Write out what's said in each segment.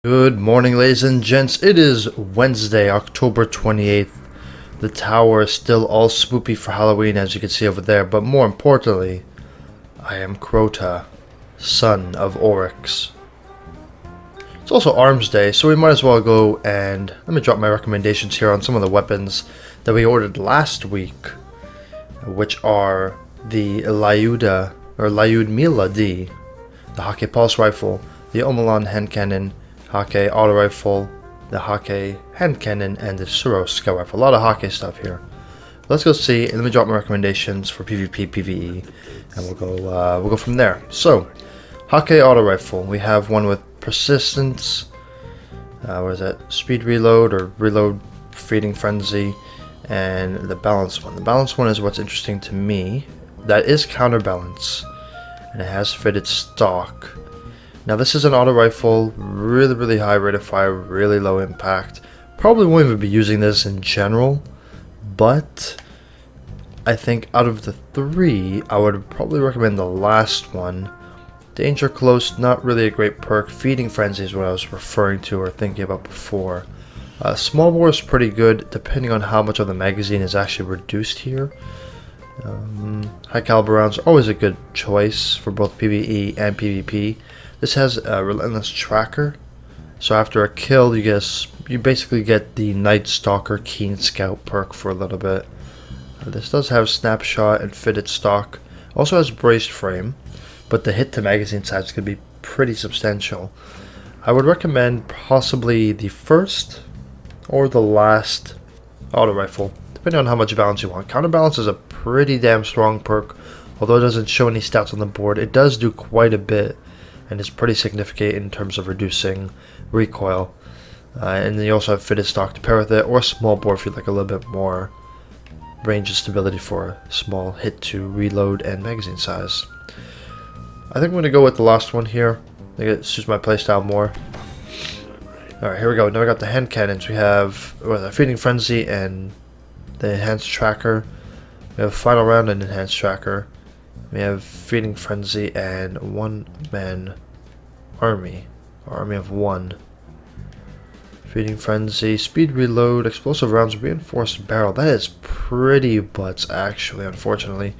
Good morning, ladies and gents. It is Wednesday, October 28th. The tower is still all spoopy for Halloween, as you can see over there, but more importantly, I am Crota, son of Oryx. It's also Armsday, so we might as well go and let me drop my recommendations here on some of the weapons that we ordered last week, which are the Lyud Mila D, the Hake Pulse Rifle, the Omelon Hand Cannon, Hake Auto Rifle, the Hake Hand Cannon, and the Suro Scout Rifle. A lot of Hake stuff here. Let's go see, and let me drop my recommendations for PvP, PvE, and we'll go from there. So, Hake Auto Rifle. We have one with Persistence. What is that? Speed Reload or Reload Feeding Frenzy, and the Balanced one. The Balanced one is what's interesting to me. That is Counterbalance, and it has fitted stock. Now this is an auto rifle, really high rate of fire, really low impact. Probably won't even be using this in general, but I think out of the three, I would probably recommend the last one. Danger Close, not really a great perk. Feeding Frenzy is what I was referring to or thinking about before. Small bore is pretty good, depending on how much of the magazine is actually reduced here. High caliber rounds are always a good choice for both PvE and PvP. This has a Relentless Tracker, so after a kill you basically get the Night Stalker Keen Scout perk for a little bit. This does have Snapshot and fitted stock. Also has Braced Frame, but the hit to magazine size is going to be pretty substantial. I would recommend possibly the first or the last auto rifle, depending on how much balance you want. Counterbalance is a pretty damn strong perk, although it doesn't show any stats on the board. It does do quite a bit, and it's pretty significant in terms of reducing recoil. And then you also have fitted stock to pair with it, or small bore if you'd like a little bit more range and stability for a small hit to reload and magazine size. I think I'm going to go with the last one here. I think it suits my playstyle more. Alright, here we go. Now we got the hand cannons. We have Feeding Frenzy and the Enhanced Tracker. We have Final Round and Enhanced Tracker. We have Feeding Frenzy and One-Man Army, or Army of One. Feeding Frenzy, Speed Reload, Explosive Rounds, Reinforced Barrel. That is pretty butts, actually, unfortunately.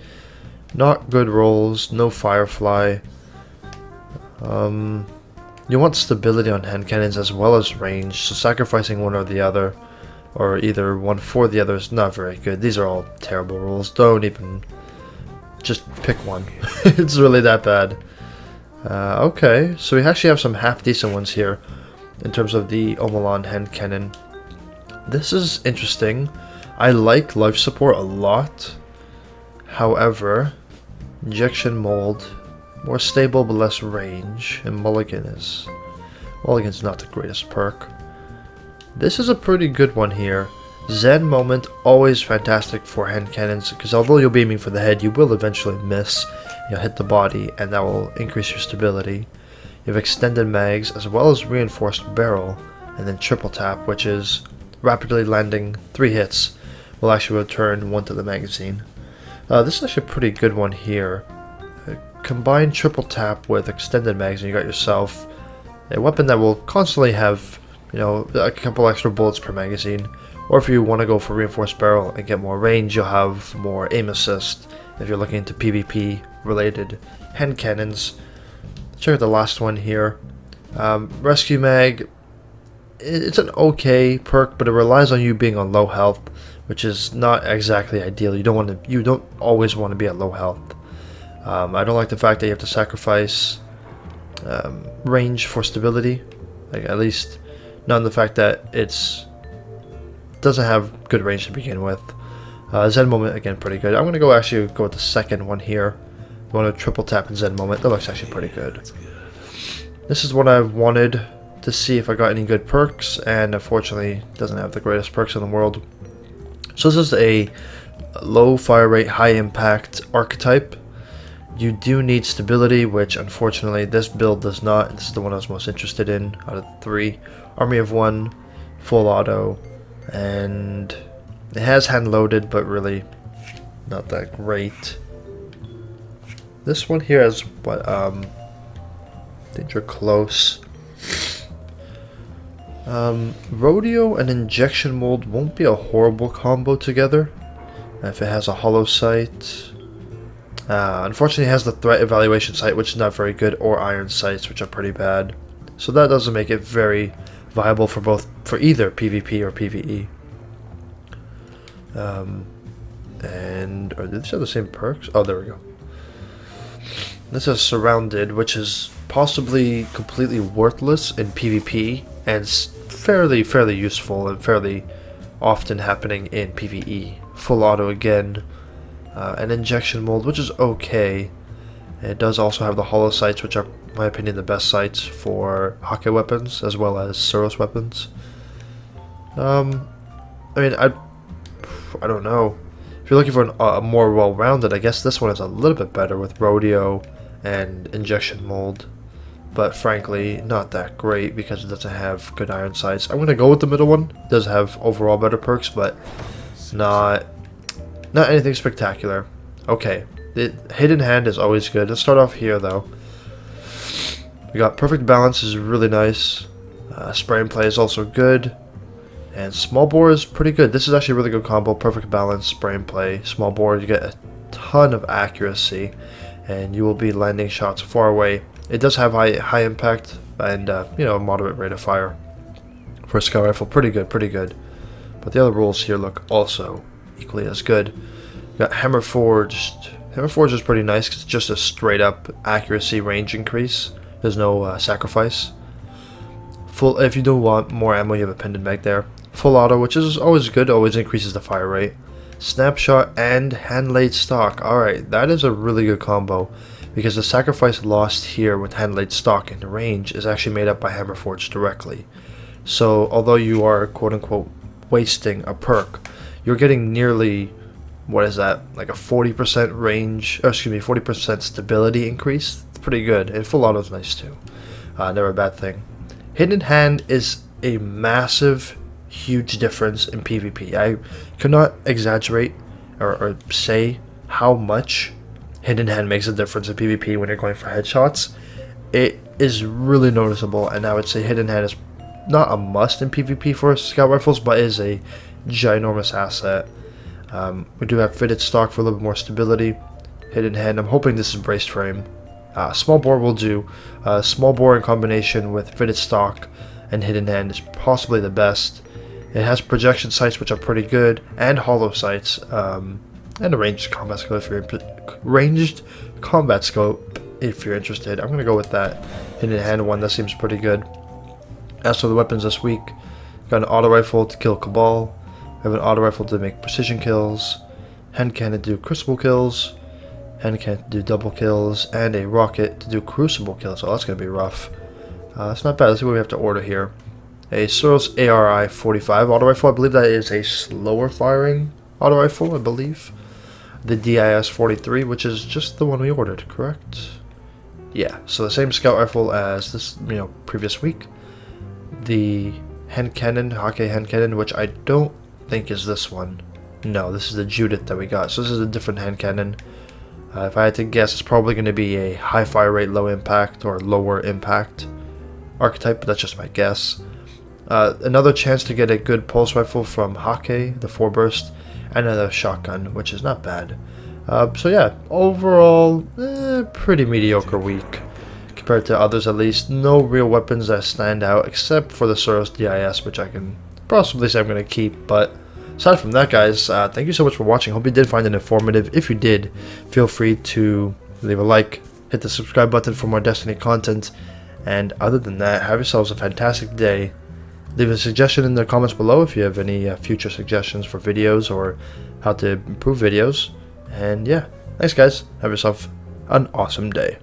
Not good rolls, no Firefly. You want stability on hand cannons as well as range, so sacrificing one or the other, or either one for the other, is not very good. These are all terrible rolls. Don't even... just pick one. It's really that bad. Okay, so we actually have some half decent ones here in terms of the Omelon Hand Cannon. This is interesting. I like life support a lot. However, injection mold, more stable but less range, and Mulligan's not the greatest perk. This is a pretty good one here. Zen Moment, always fantastic for hand cannons, because although you'll be aiming for the head, you will eventually miss. You'll hit the body, and that will increase your stability. You have Extended Mags, as well as Reinforced Barrel, and then Triple Tap, which is rapidly landing 3 hits, will actually return 1 to the magazine. This is actually a pretty good one here. Combine Triple Tap with Extended Mags, and you got yourself a weapon that will constantly have, a couple extra bullets per magazine. Or if you want to go for Reinforced Barrel and get more range, you'll have more aim assist if you're looking into PvP related hand cannons. Check out the last one here. Rescue Mag, it's an okay perk, but it relies on you being on low health, which is not exactly ideal. You don't always want to be at low health. I don't like the fact that you have to sacrifice range for stability, at least not in the fact that it's doesn't have good range to begin with. Zen Moment, again, pretty good. I'm going to go with the second one here. You want to Triple Tap and Zen Moment. That looks actually pretty good. This is what I wanted to see if I got any good perks, and unfortunately doesn't have the greatest perks in the world. So this is a low fire rate, high impact archetype. You do need stability, which unfortunately this build does not. This is the one I was most interested in out of the 3. Army of One, full auto, and it has hand loaded, but really not that great. This one here has what Danger Close. Rodeo and injection mold won't be a horrible combo together if it has a hollow sight. Unfortunately, it has the threat evaluation sight, which is not very good, or iron sights, which are pretty bad. So that doesn't make it very viable for either PvP or PvE. And are these have the same perks? Oh, there we go. This is Surrounded, which is possibly completely worthless in PvP and fairly useful and fairly often happening in PvE. Full auto again. An injection mold, which is okay. It does also have the hollow sights, which are, in my opinion, the best sights for Hake weapons as well as Suros weapons. I mean, I don't know. If you're looking for a more well-rounded, I guess this one is a little bit better with Rodeo and injection mold. But frankly, not that great because it doesn't have good iron sights. I'm gonna go with the middle one. It does have overall better perks, but not anything spectacular. Okay, the hidden hand is always good. Let's start off here though. We got perfect balance is really nice. Spray and play is also good, and small bore is pretty good. This is actually a really good combo. Perfect balance, spray and play, small bore. You get a ton of accuracy, and you will be landing shots far away. It does have high impact and you know, a moderate rate of fire for a scout rifle. Pretty good, pretty good. But the other rules here look also equally as good. We got Hammer Forged. Hammer Forged is pretty nice because it's just a straight up accuracy range increase. There's no sacrifice. Full. If you do want more ammo, you have a pendant bag there. Full auto, which is always good, always increases the fire rate. Snapshot and hand laid stock. Alright, that is a really good combo because the sacrifice lost here with hand laid stock in the range is actually made up by Hammer Forged directly. So although you are quote unquote wasting a perk, you're getting nearly, what is that, like a 40% range, or excuse me, 40% stability increase. It's pretty good, and full auto is nice too. Never a bad thing. Hidden hand is a massive, huge difference in PvP. I cannot exaggerate or say how much hidden hand makes a difference in PvP when you're going for headshots. It is really noticeable, and I would say hidden hand is not a must in PvP for scout rifles, but is a ginormous asset. We do have fitted stock for a little bit more stability. Hidden hand, I'm hoping this is braced frame. Small bore will do. Small bore in combination with fitted stock and hidden hand is possibly the best. It has projection sights, which are pretty good, and hollow sights, and a ranged combat scope if you're interested. I'm gonna go with that hidden hand one. That seems pretty good. As for the weapons this week, got an auto rifle to kill Cabal. I have an auto rifle to make precision kills, hand cannon to do crucible kills, hand cannon to do double kills, and a rocket to do crucible kills. Oh, that's going to be rough. It's not bad. Let's see what we have to order here. A Suros ARI 45 auto rifle. I believe that is a slower firing auto rifle, I believe. The DIS 43, which is just the one we ordered, correct? Yeah, so the same scout rifle as this, previous week. The hand cannon, Hake hand cannon, which I don't think is this one. No, this is the Judith that we got. So this is a different hand cannon. If I had to guess, it's probably going to be a high fire rate, low impact, or lower impact archetype, but that's just my guess. Another chance to get a good pulse rifle from Hake, the 4-burst, and another shotgun, which is not bad. So yeah, overall, pretty mediocre week. Compared to others at least. No real weapons that stand out except for the Suros DIS, which I can possibly say I'm going to keep. But aside from that, guys, thank you so much for watching. Hope you did find it informative. If you did, feel free to leave a like, hit the subscribe button for more Destiny content, and other than that, have yourselves a fantastic day. Leave a suggestion in the comments below if you have any future suggestions for videos or how to improve videos. And yeah, thanks guys, have yourself an awesome day.